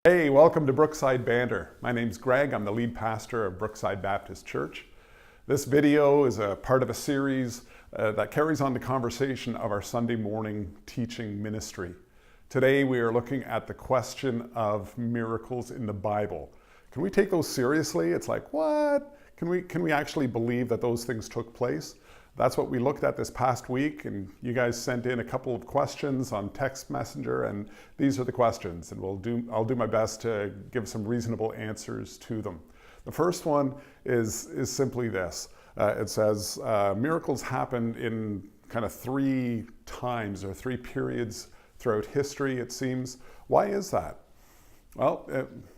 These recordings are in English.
Hey, welcome to Brookside Banter. My name's Greg. I'm the lead pastor of Brookside Baptist Church. This video is a part of a series that carries on the conversation of our Sunday morning teaching ministry. Today we are looking at the question of miracles in the Bible. Can we take those seriously? It's like, what? Can we actually believe that those things took place? That's what we looked at this past week, and you guys sent in a couple of questions on text messenger, and these are the questions, and I'll do my best to give some reasonable answers to them. The first one is simply this. It says, miracles happened in kind of three times or three periods throughout history, it seems. Why is that? Well,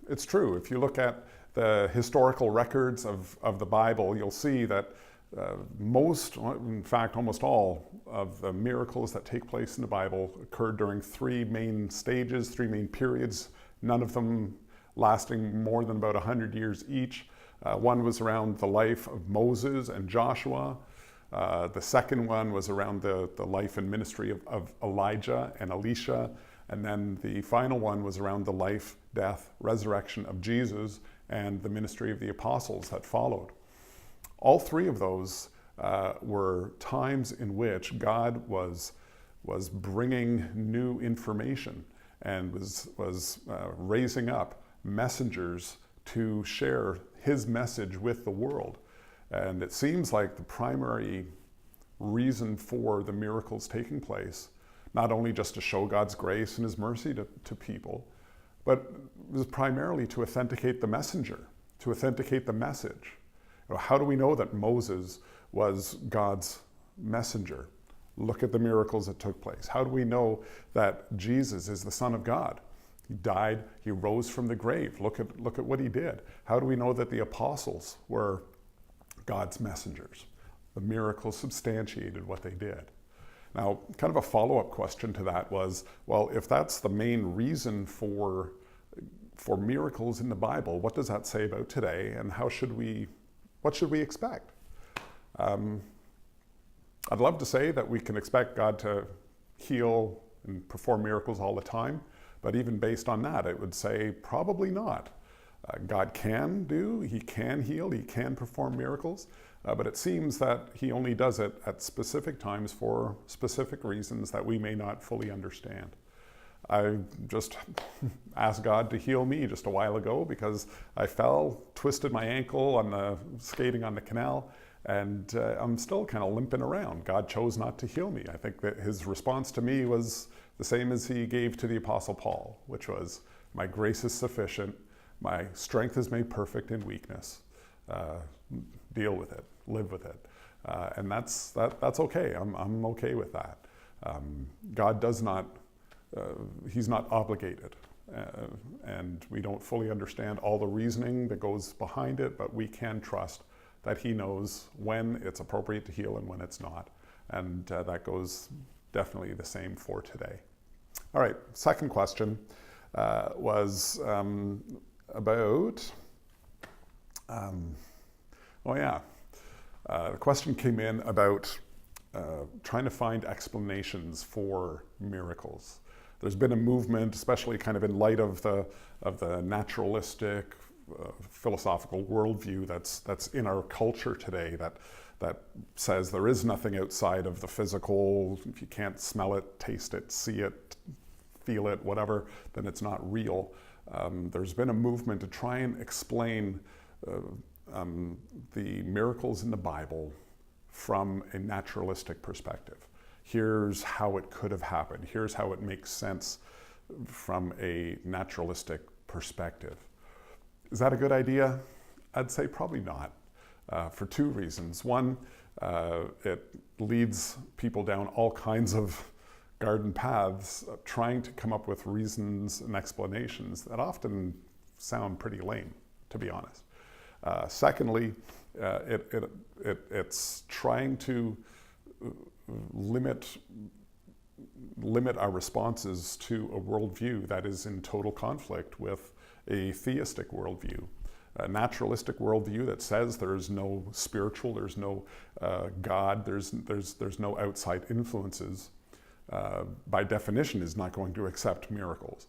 it's true. If you look at the historical records of the Bible, you'll see that almost all of the miracles that take place in the Bible occurred during three main stages, three main periods, none of them lasting more than about 100 years each. One was around the life of Moses and Joshua. The second one was around the life and ministry of Elijah and Elisha. And then the final one was around the life, death, resurrection of Jesus and the ministry of the apostles that followed. All three of those were times in which God was bringing new information and was raising up messengers to share his message with the world. And it seems like the primary reason for the miracles taking place, not only just to show God's grace and his mercy to people, but was primarily to authenticate the messenger, to authenticate the message. How do we know that Moses was God's messenger? Look at the miracles that took place. How do we know that Jesus is the Son of God? He died, he rose from the grave. Look at what he did. How do we know that the apostles were God's messengers? The miracles substantiated what they did. Now, kind of a follow-up question to that was, well, if that's the main reason for miracles in the Bible, what does that say about today, and what should we expect? I'd love to say that we can expect God to heal and perform miracles all the time, but even based on that, it would say probably not. God can heal, he can perform miracles, but it seems that he only does it at specific times for specific reasons that we may not fully understand. I just asked God to heal me just a while ago because I fell, twisted my ankle skating on the canal, and I'm still kind of limping around. God chose not to heal me. I think that his response to me was the same as he gave to the Apostle Paul, which was, my grace is sufficient, my strength is made perfect in weakness. Deal with it, live with it. And that's okay. I'm okay with that. God does not he's not obligated, and we don't fully understand all the reasoning that goes behind it, but we can trust that he knows when it's appropriate to heal and when it's not, and that goes definitely the same for today. All right, second question was about, the question came in about trying to find explanations for miracles. There's been a movement, especially kind of in light of the naturalistic philosophical worldview that's in our culture today that says there is nothing outside of the physical. If you can't smell it, taste it, see it, feel it, whatever, then it's not real. There's been a movement to try and explain the miracles in the Bible from a naturalistic perspective. Here's how it could have happened. Here's how it makes sense from a naturalistic perspective. Is that a good idea? I'd say probably not, for two reasons. One, it leads people down all kinds of garden paths, trying to come up with reasons and explanations that often sound pretty lame, to be honest. Secondly, it's trying to limit our responses to a worldview that is in total conflict with a theistic worldview, a naturalistic worldview that says there's no spiritual, there's no God, there's no outside influences. By definition, is not going to accept miracles.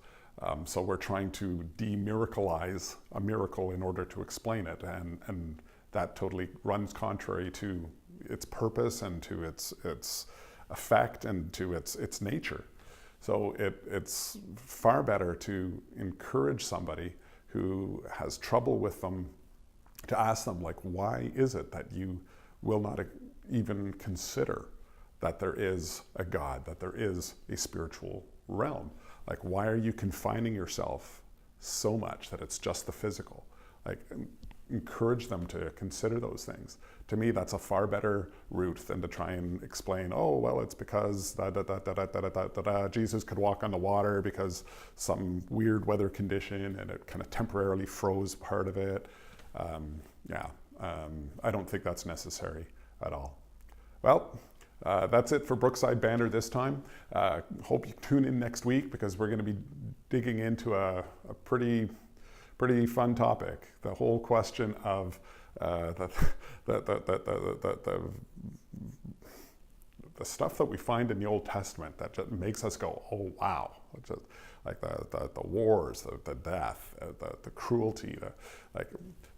So we're trying to de-miracleize a miracle in order to explain it, and that totally runs contrary to its purpose and to its effect and to its nature. So it's far better to encourage somebody who has trouble with them, to ask them, like, why is it that you will not even consider that there is a God, that there is a spiritual realm? Like, why are you confining yourself so much that it's just the physical? Like, encourage them to consider those things. To me, that's a far better route than to try and explain, oh, well, it's because Jesus could walk on the water because some weird weather condition and it kind of temporarily froze part of it. I don't think that's necessary at all. Well, that's it for Brookside Banter this time. Hope you tune in next week, because we're going to be digging into a pretty fun topic. The whole question of the stuff that we find in the Old Testament that just makes us go, oh wow, just like the wars, the death, the cruelty.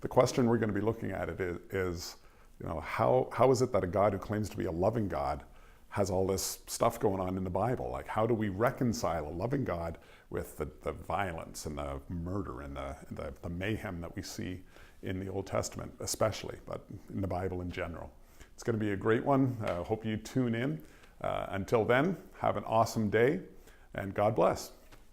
The question we're going to be looking at it is, you know, how is it that a God who claims to be a loving God has all this stuff going on in the Bible? Like, how do we reconcile a loving God with the violence and the murder and the mayhem that we see in the Old Testament, especially, but in the Bible in general? It's going to be a great one. Hope you tune in. Until then, have an awesome day, and God bless.